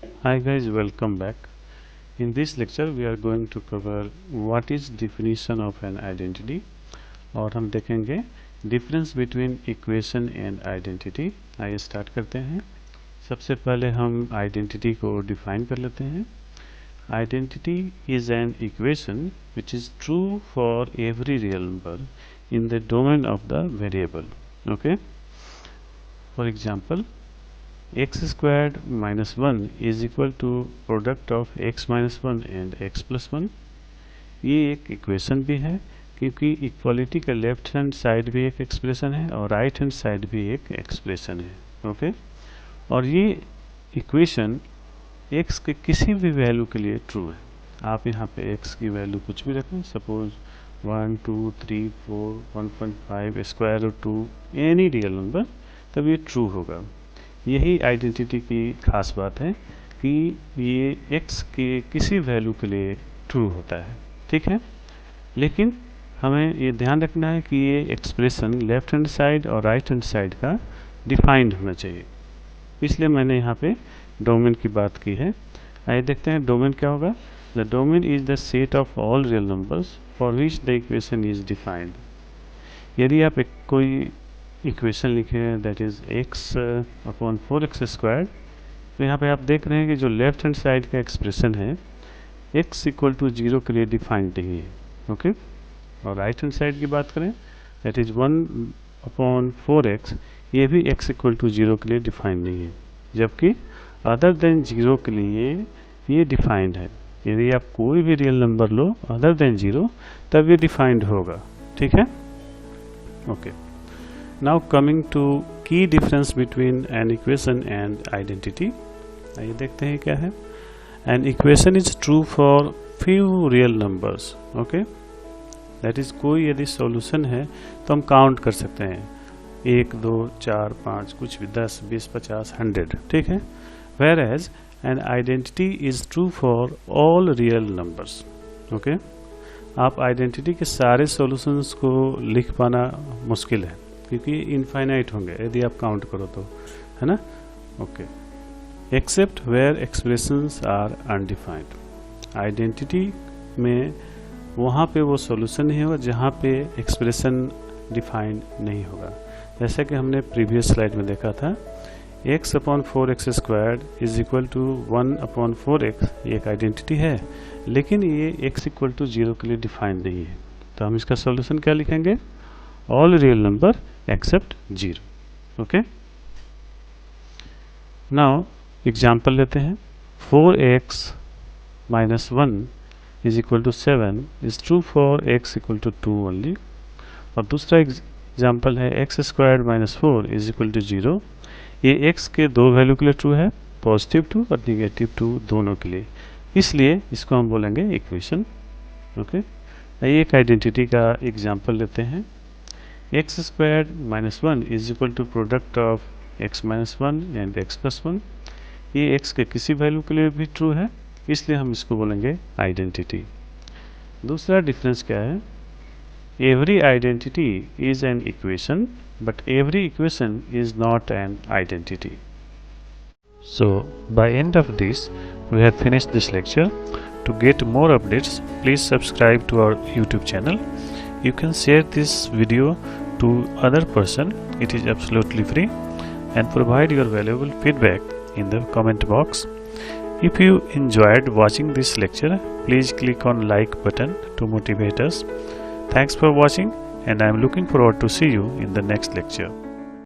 Hi guys, welcome back. In this lecture we are going to cover what is definition of an identity और हम देखेंगे difference between equation and identity। आइए start करते हैं। सबसे पहले हम identity को define कर लेते हैं। Identity is an equation which is true for every real number in the domain of the variable. Okay? For example, x squared minus 1 is equal to product of x minus 1 and x plus 1। ये एक equation भी है क्योंकि equality का left hand side भी एक expression है और राइट हैंड साइड भी एक एक्सप्रेशन है। ओके, और ये इक्वेशन x के किसी भी वैल्यू के लिए ट्रू है। आप यहाँ पे x की वैल्यू कुछ भी रखें, suppose 1 2 3 4 1.5 square root 2 any real number, तब ये ट्रू होगा। यही आइडेंटिटी की खास बात है कि ये x के किसी वैल्यू के लिए ट्रू होता है। ठीक है, लेकिन हमें ये ध्यान रखना है कि ये एक्सप्रेशन लेफ्ट हैंड साइड और राइट हैंड साइड का डिफाइंड होना चाहिए, इसलिए मैंने यहाँ पे डोमेन की बात की है। आइए देखते हैं डोमेन क्या होगा। The domain is the set of all real numbers for which the equation is defined. यदि आप कोई इक्वेशन लिखे हैं that is x upon 4x square, तो यहाँ पे आप देख रहे हैं कि जो लेफ्ट हैंड साइड का एक्सप्रेशन है x इक्वल टू 0 के लिए डिफाइंड नहीं है। ओके, और राइट हैंड साइड की बात करें दैट इज 1 अपॉन 4x, ये भी x इक्वल टू 0 के लिए डिफाइंड नहीं है, जबकि अदर देन 0 के लिए ये डिफाइंड है। यदि आप कोई भी रियल नंबर लो अदर देन 0, तब ये डिफाइंड होगा। ठीक है, okay. Now coming to key difference between an equation and identity, आइए देखते हैं क्या है। An equation is true for few real numbers. Okay, that is कोई यदि solution है तो हम काउंट कर सकते हैं 1 2 4 5 कुछ भी 10 20 50 100। ठीक है, whereas an identity is true for all real numbers. Okay, आप आइडेंटिटी के सारे सॉल्यूशंस को लिख पाना मुश्किल है क्योंकि इनफाइनाइट होंगे यदि आप काउंट करो तो, है ना। Okay, except where expressions are undefined. Identity में वहाँ पे वो सॉल्यूशन नहीं होगा जहाँ पे एक्सप्रेशन डिफाइंड नहीं होगा। जैसा कि हमने प्रीवियस स्लाइड में देखा था, x upon 4x squared is equal to 1 upon 4x, ये एक आइडेंटिटी है, लेकिन ये x इक्वल टू 0 के लिए डिफाइंड नहीं है। तो हम इसका सॉल्यूशन क्या लिखेंगे? All real number except 0। Okay, now example लेते हैं। 4x minus 1 is equal to 7 is true for x equal to 2 only. और दूसरा एग्जाम्पल है x squared minus 4 is equal to 0। ये x के दो वैल्यू के लिए ट्रू है, पॉजिटिव 2 और निगेटिव 2 दोनों के लिए, इसलिए इसको हम बोलेंगे इक्वेशन। ओके, ये एक आइडेंटिटी का एग्जाम्पल लेते हैं। x squared minus 1 is equal to product of x minus 1 and x plus 1। ये x के किसी वैल्यू के लिए भी ट्रू है, इसलिए हम इसको बोलेंगे आइडेंटिटी। दूसरा डिफरेंस क्या है? Every identity is an equation but every equation is not an identity. So by end of this we have finished this lecture. To get more updates, please subscribe to our YouTube channel. You can share this video to other person, it is absolutely free, and provide your valuable feedback in the comment box. If you enjoyed watching this lecture, please click on like button to motivate us. Thanks for watching, and I am looking forward to see you in the next lecture.